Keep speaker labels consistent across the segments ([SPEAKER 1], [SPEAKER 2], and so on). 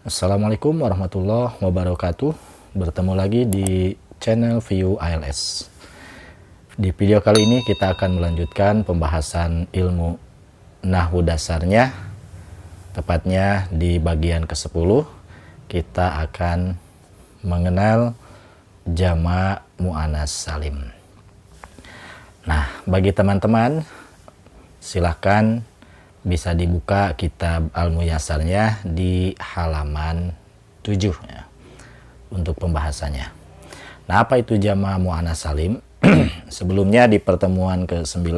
[SPEAKER 1] Assalamualaikum warahmatullahi wabarakatuh. Bertemu lagi di channel View ILS. Di video kali ini kita akan melanjutkan pembahasan ilmu nahwu dasarnya. Tepatnya di bagian ke-10 kita akan mengenal jamak muannas salim. Nah, bagi teman-teman silahkan bisa dibuka kitab Al-Muyassarnya di halaman 7 ya, untuk pembahasannya. Nah, apa itu jamak muannas salim? Sebelumnya di pertemuan ke-9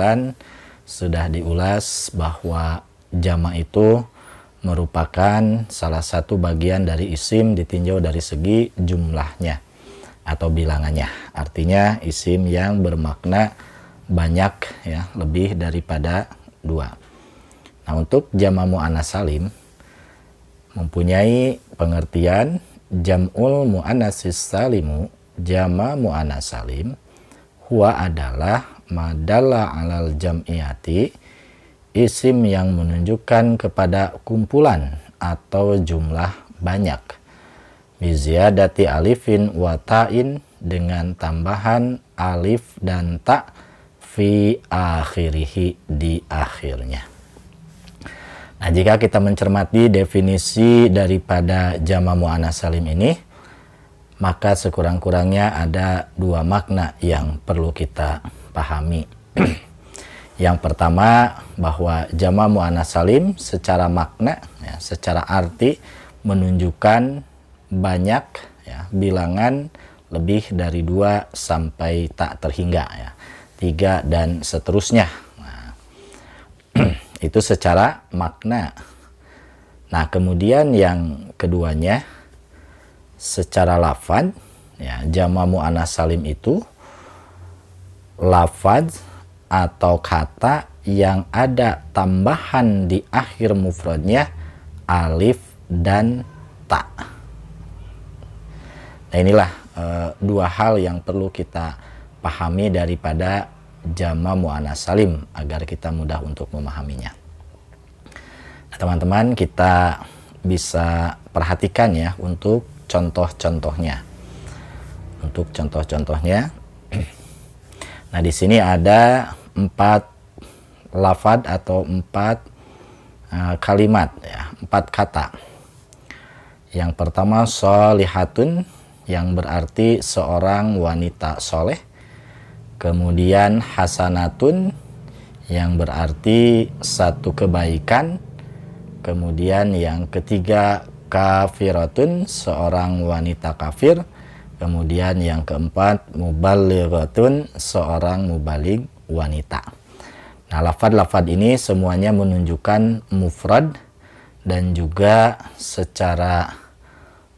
[SPEAKER 1] sudah diulas bahwa jamak itu merupakan salah satu bagian dari isim ditinjau dari segi jumlahnya atau bilangannya. Artinya isim yang bermakna banyak ya, lebih daripada 2. Nah, untuk jamak muannas salim mempunyai pengertian jam'ul muannatsis salimu. Jamak muannas salim huwa adalah madalla alal jam'iyati, isim yang menunjukkan kepada kumpulan atau jumlah banyak, biziyadati alifin wa ta'in, dengan tambahan alif dan ta fi akhirihi, di akhirnya. Nah, jika kita mencermati definisi daripada jamak muannas salim ini, maka sekurang-kurangnya ada 2 makna yang perlu kita pahami. Yang pertama, bahwa jamak muannas salim secara makna ya, secara arti menunjukkan banyak ya, bilangan lebih dari 2 sampai tak terhingga ya, 3 dan seterusnya. Itu secara makna. Nah, kemudian yang keduanya secara lafaz ya, jamak muannas salim itu lafaz atau kata yang ada tambahan di akhir mufradnya alif dan ta. Nah, inilah 2 hal yang perlu kita pahami daripada jamak muannas salim agar kita mudah untuk memahaminya. Nah, teman-teman, kita bisa perhatikan ya untuk contoh-contohnya. Untuk contoh-contohnya, nah di sini ada 4 lafaz atau 4 kalimat ya, 4 kata. Yang pertama sholihatun, yang berarti seorang wanita soleh. Kemudian hasanatun, yang berarti satu kebaikan. Kemudian yang ketiga kafiratun, seorang wanita kafir. Kemudian yang keempat mubalighatun, seorang mubalig wanita. Nah, lafaz-lafaz ini semuanya menunjukkan mufrad dan juga secara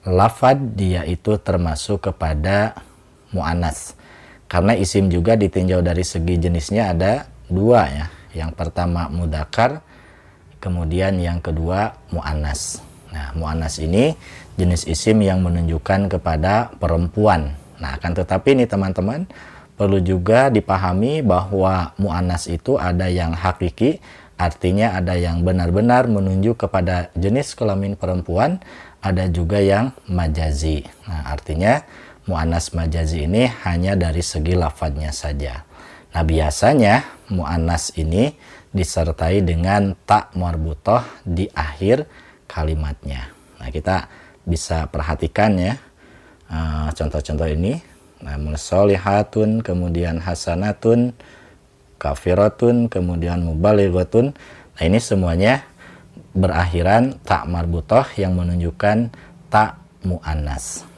[SPEAKER 1] lafaz dia itu termasuk kepada muannas. Karena isim juga ditinjau dari segi jenisnya ada 2 ya. Yang pertama mudzakkar, kemudian yang kedua muannas. Nah, muannas ini jenis isim yang menunjukkan kepada perempuan. Nah, akan tetapi ini teman-teman perlu juga dipahami bahwa muannas itu ada yang hakiki, artinya ada yang benar-benar menunjuk kepada jenis kelamin perempuan, ada juga yang majazi. Nah, artinya muannas majazi ini hanya dari segi lafadznya saja. Nah, biasanya muannas ini disertai dengan ta marbutah di akhir kalimatnya. Nah, kita bisa perhatikan ya contoh-contoh ini. Nah, sholihatun, kemudian hasanatun, kafiratun, kemudian mubalighatun. Nah, ini semuanya berakhiran ta marbutah yang menunjukkan ta muannas.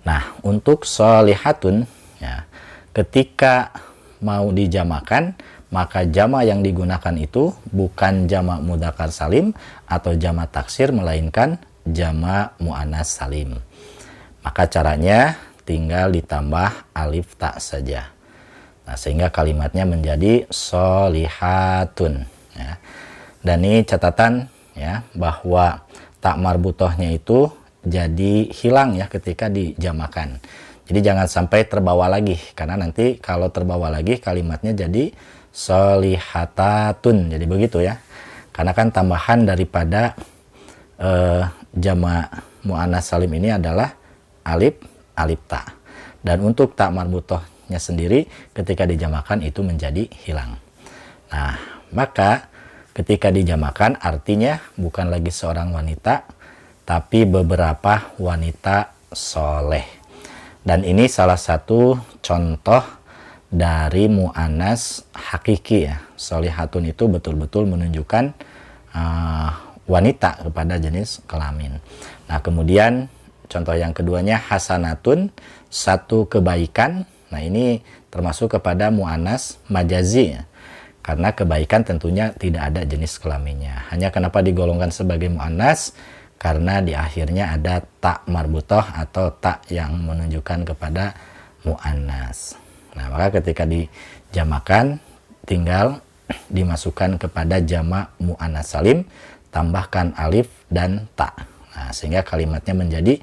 [SPEAKER 1] Nah, untuk sholihatun ya, ketika mau dijamakan, maka jamak yang digunakan itu bukan jamak mudzakkar salim atau jamak taksir, melainkan jamak muannas salim. Maka caranya tinggal ditambah alif ta saja. Nah, sehingga kalimatnya menjadi sholihatun ya. Dan ini catatan ya, bahwa ta marbutahnya itu jadi hilang ya ketika dijamakan. Jadi jangan sampai terbawa lagi, karena nanti kalau terbawa lagi kalimatnya jadi sholihatatun, jadi begitu ya. Karena kan tambahan daripada jamak muannas salim ini adalah alif, alif ta. Dan untuk ta marbutohnya sendiri ketika dijamakan itu menjadi hilang. Nah, maka ketika dijamakan artinya bukan lagi seorang wanita, tapi beberapa wanita soleh. Dan ini salah satu contoh dari mu'annas hakiki ya. Solihatun itu betul-betul menunjukkan wanita kepada jenis kelamin. Nah, kemudian contoh yang keduanya hasanatun, satu kebaikan. Nah, ini termasuk kepada mu'annas majazi ya. Karena kebaikan tentunya tidak ada jenis kelaminnya. Hanya kenapa digolongkan sebagai mu'annas? Karena di akhirnya ada ta marbutoh atau ta yang menunjukkan kepada mu'annas. Nah, maka ketika dijamakan tinggal dimasukkan kepada jamak mu'annas salim, tambahkan alif dan ta. Nah, sehingga kalimatnya menjadi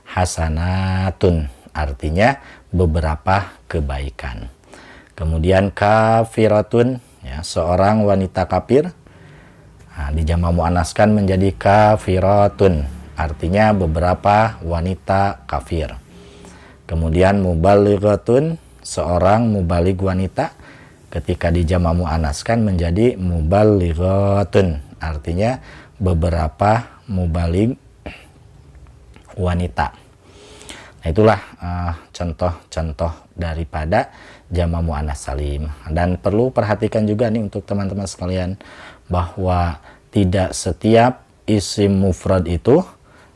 [SPEAKER 1] hasanatun, artinya beberapa kebaikan. Kemudian kafiratun, ya, seorang wanita kafir. Nah, dijamak muannaskan menjadi kafiratun, artinya beberapa wanita kafir. Kemudian mubalighatun, seorang mubalig wanita. Ketika dijamak muannaskan menjadi mubalighatun, artinya beberapa mubalig wanita. Nah, itulah contoh-contoh daripada jamak muannas salim. Dan perlu perhatikan juga nih untuk teman-teman sekalian bahwa tidak setiap isim mufrad itu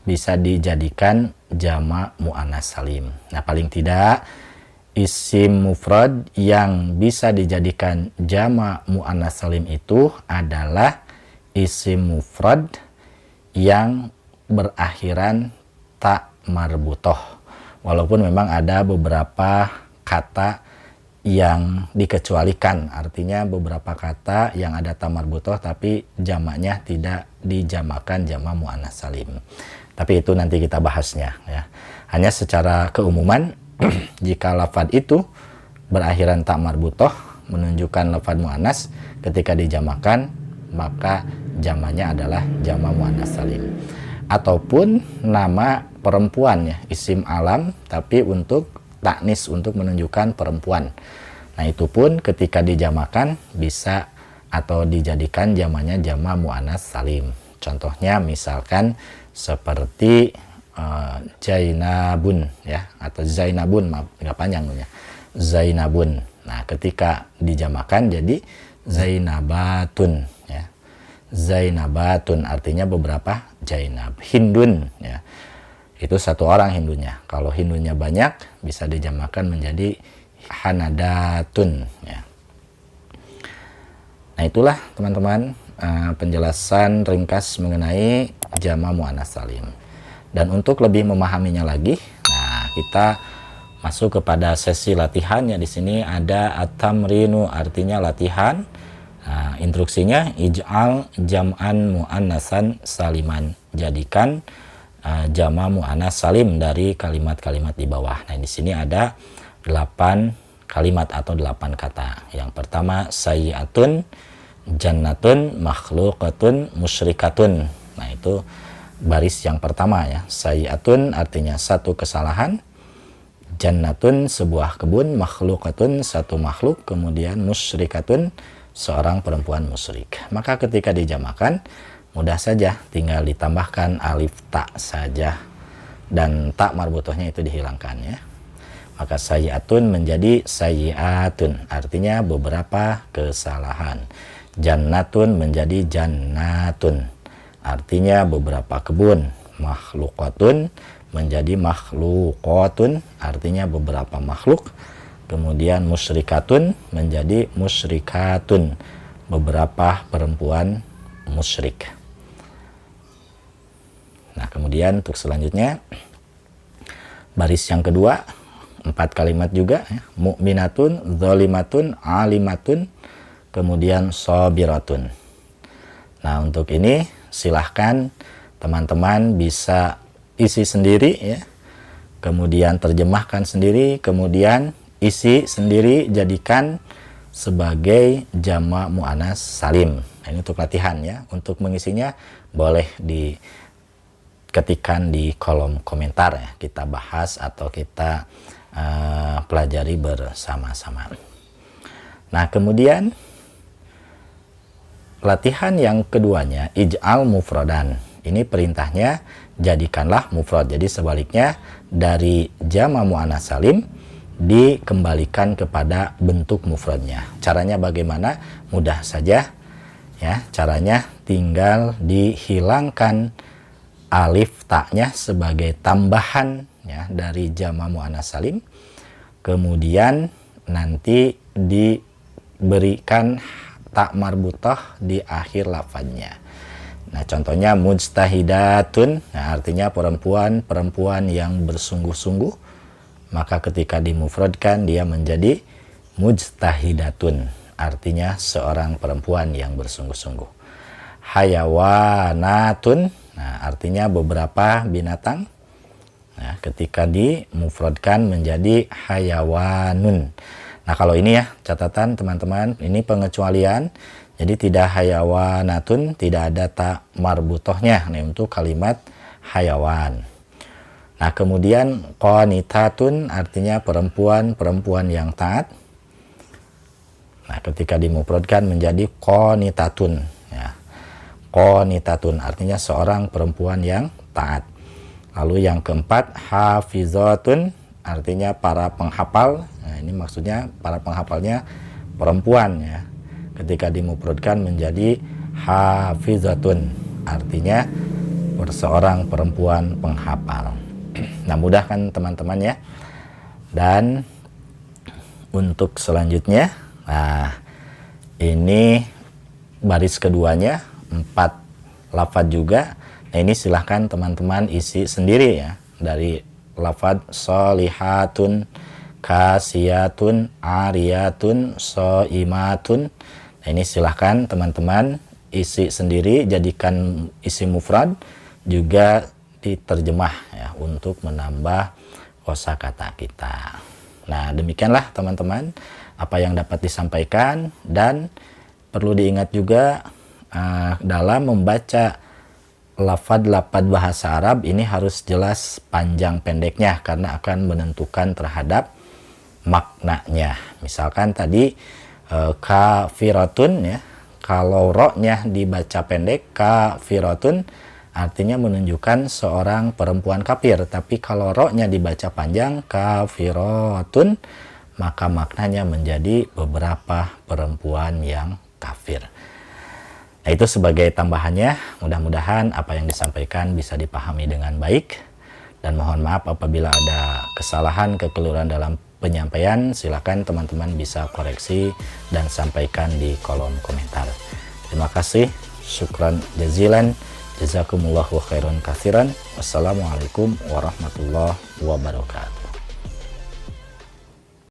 [SPEAKER 1] bisa dijadikan jamak muannas salim. Nah, paling tidak isim mufrad yang bisa dijadikan jamak muannas salim itu adalah isim mufrad yang berakhiran ta marbutoh. Walaupun memang ada beberapa kata yang dikecualikan, artinya beberapa kata yang ada ta marbutoh tapi jamaknya tidak dijamakan jamak muannas salim. Tapi itu nanti kita bahasnya ya. Hanya secara keumuman jika lafad itu berakhiran ta marbutoh menunjukkan lafad muannas, ketika dijamakan maka jamaknya adalah jamak muannas salim. Ataupun nama perempuan ya, isim alam tapi untuk taknis, untuk menunjukkan perempuan. Nah, itu pun ketika dijamakan bisa atau dijadikan jamaknya jamak muannas salim. Contohnya misalkan seperti Zainabun ya, atau Zainabun, maaf nggak panjang ya, Zainabun. Nah, ketika dijamakan jadi Zainabatun ya. Zainabatun artinya beberapa Zainab. Hindun ya, itu satu orang Hindunya. Kalau Hindunya banyak bisa dijamakan menjadi Hanadatun ya. Nah, itulah teman-teman penjelasan ringkas mengenai jamak muannas salim. Dan untuk lebih memahaminya lagi, nah kita masuk kepada sesi latihannya. Di sini ada at-tamrinu, artinya latihan. Nah, instruksinya ij'al jam'an muannasan saliman. Jadikan jamak muannas salim dari kalimat-kalimat di bawah. Nah, di sini ada 8 kalimat atau 8 kata. Yang pertama sayyi'atun, jannatun, makhluqatun, musyrikatun. Nah, itu baris yang pertama ya. Sayyi'atun artinya satu kesalahan, jannatun sebuah kebun, makhluqatun satu makhluk, kemudian musyrikatun seorang perempuan musyrik. Maka ketika dijamakan mudah saja, tinggal ditambahkan alif ta saja dan ta marbutohnya itu dihilangkan ya. Maka sayyi'atun menjadi sayyi'atun, artinya beberapa kesalahan. Jannatun menjadi jannatun, artinya beberapa kebun. Makhluqatun menjadi makhluqatun, artinya beberapa makhluk. Kemudian musyrikatun menjadi musyrikatun, beberapa perempuan musyrik. Nah, kemudian untuk selanjutnya baris yang kedua 4 kalimat juga ya. Mu'minatun, zalimatun, alimatun, kemudian sabiratun. Nah, untuk ini silahkan teman-teman bisa isi sendiri ya, kemudian terjemahkan sendiri, kemudian isi sendiri, jadikan sebagai jamak muannas salim. Nah, ini untuk latihan ya. Untuk mengisinya boleh di ketikkan di kolom komentar ya, kita bahas atau kita pelajari bersama-sama. Nah, kemudian latihan yang keduanya, ij'al mufradan. Ini perintahnya jadikanlah mufrad. Jadi sebaliknya dari jama' muannats salim dikembalikan kepada bentuk mufradnya. Caranya bagaimana? Mudah saja ya. Caranya tinggal dihilangkan alif taknya sebagai tambahan ya dari jama' muannats salim. Kemudian nanti diberikan tak marbutah di akhir lafadznya. Nah, contohnya mujtahidatun, nah artinya perempuan yang bersungguh-sungguh. Maka ketika dimufradkan dia menjadi mujtahidatun, artinya seorang perempuan yang bersungguh-sungguh. Hayawanatun, nah artinya beberapa binatang. Nah, ketika dimufradkan menjadi hayawanun. Nah, kalau ini ya catatan teman-teman, ini pengecualian. Jadi tidak hayawanatun, tidak ada tak marbutohnya nih untuk kalimat hayawan. Nah, kemudian qanitatun artinya perempuan yang taat. Nah, ketika dimufradkan menjadi qanitatun ya. Qanitatun artinya seorang perempuan yang taat. Lalu yang keempat, hafizatun artinya para penghafal. Nah, ini maksudnya para penghafalnya perempuan ya. Ketika dimufradkan menjadi hafizatun artinya seorang perempuan penghafal. Nah, mudah kan teman-teman ya. Dan untuk selanjutnya, nah ini baris keduanya 4 lafadz juga. Nah, ini silahkan teman-teman isi sendiri ya, dari lafadz sholihatun, kasiyatun, ariyatun, shoimatun. Nah, ini silahkan teman-teman isi sendiri, jadikan isi mufrad, juga diterjemah ya untuk menambah kosakata kita. Nah, demikianlah teman-teman apa yang dapat disampaikan, dan perlu diingat juga dalam membaca lafadz bahasa Arab ini harus jelas panjang pendeknya karena akan menentukan terhadap maknanya. Misalkan tadi kafiratun ya, kalau ro-nya dibaca pendek kafiratun artinya menunjukkan seorang perempuan kafir, tapi kalau ro-nya dibaca panjang kafiratun maka maknanya menjadi beberapa perempuan yang kafir. Nah, itu sebagai tambahannya. Mudah-mudahan apa yang disampaikan bisa dipahami dengan baik, dan mohon maaf apabila ada kesalahan, kekeliruan dalam penyampaian. Silakan teman-teman bisa koreksi dan sampaikan di kolom komentar. Terima kasih, syukran jazilan, jazakumullahu khairan katsiran. Wassalamualaikum warahmatullahi wabarakatuh.